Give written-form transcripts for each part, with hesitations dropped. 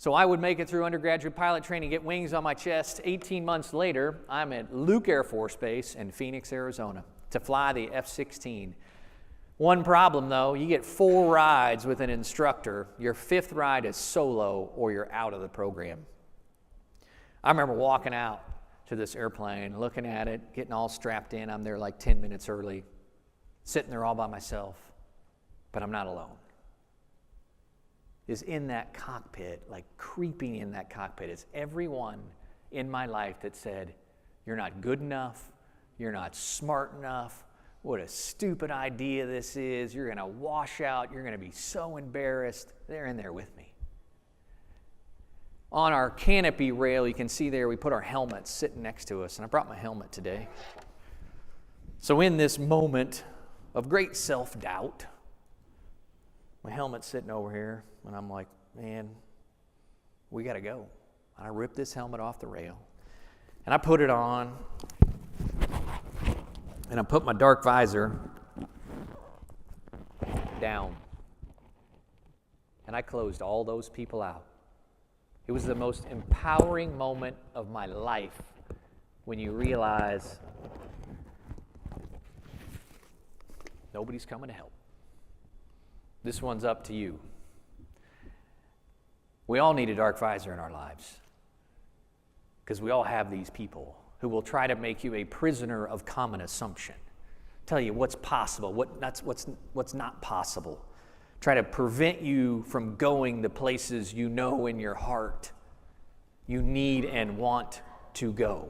So I would make it through undergraduate pilot training, get wings on my chest. 18 months later, I'm at Luke Air Force Base in Phoenix, Arizona, to fly the F-16. One problem, though, you get 4 rides with an instructor. Your 5th ride is solo, or you're out of the program. I remember walking out to this airplane, looking at it, getting all strapped in. I'm there like 10 minutes early, sitting there all by myself, but I'm not alone. Is in that cockpit, like creeping in that cockpit, is everyone in my life that said, you're not good enough, you're not smart enough, what a stupid idea this is, you're going to wash out, you're going to be so embarrassed. They're in there with me. On our canopy rail, you can see there, we put our helmets sitting next to us, and I brought my helmet today. So in this moment of great self-doubt, my helmet's sitting over here, and I'm like, man, we got to go. I ripped this helmet off the rail, and I put it on, and I put my dark visor down, and I closed all those people out. It was the most empowering moment of my life when you realize nobody's coming to help. This one's up to you. We all need a dark visor in our lives because we all have these people who will try to make you a prisoner of common assumption, tell you what's possible, what's not possible, try to prevent you from going the places you know in your heart you need and want to go.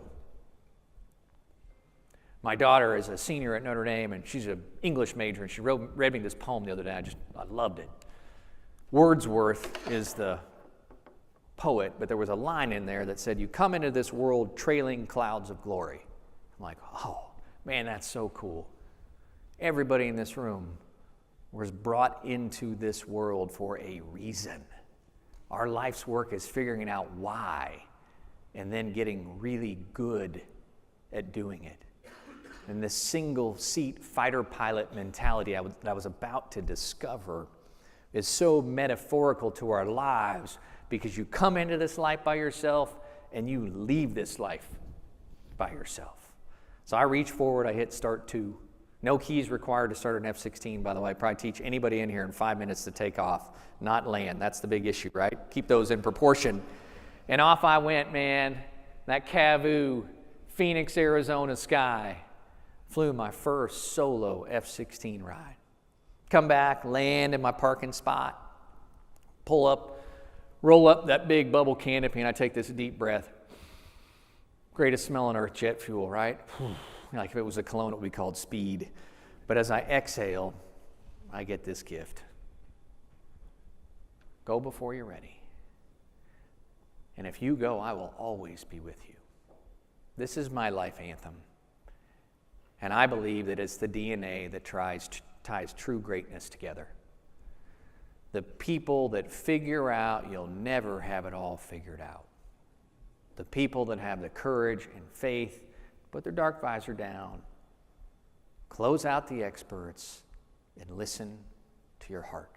My daughter is a senior at Notre Dame, and she's an English major, and she read me this poem the other day. I loved it. Wordsworth is the poet, but there was a line in there that said, you come into this world trailing clouds of glory. I'm like, oh, man, that's so cool. Everybody in this room was brought into this world for a reason. Our life's work is figuring out why and then getting really good at doing it. And this single-seat fighter pilot mentality that I was about to discover is so metaphorical to our lives because you come into this life by yourself and you leave this life by yourself. So I reach forward, I hit start 2. No keys required to start an F-16, by the way. I'd probably teach anybody in here in 5 minutes to take off, not land. That's the big issue, right? Keep those in proportion. And off I went, man. That Cavoo, Phoenix, Arizona sky. Flew my first solo F-16 ride. Come back, land in my parking spot, pull up, roll up that big bubble canopy, and I take this deep breath. Greatest smell on earth, jet fuel, right? Like if it was a cologne, it would be called Speed. But as I exhale, I get this gift. Go before you're ready. And if you go, I will always be with you. This is my life anthem. And I believe that it's the DNA that ties true greatness together. The people that figure out you'll never have it all figured out. The people that have the courage and faith, put their dark visor down, close out the experts, and listen to your heart.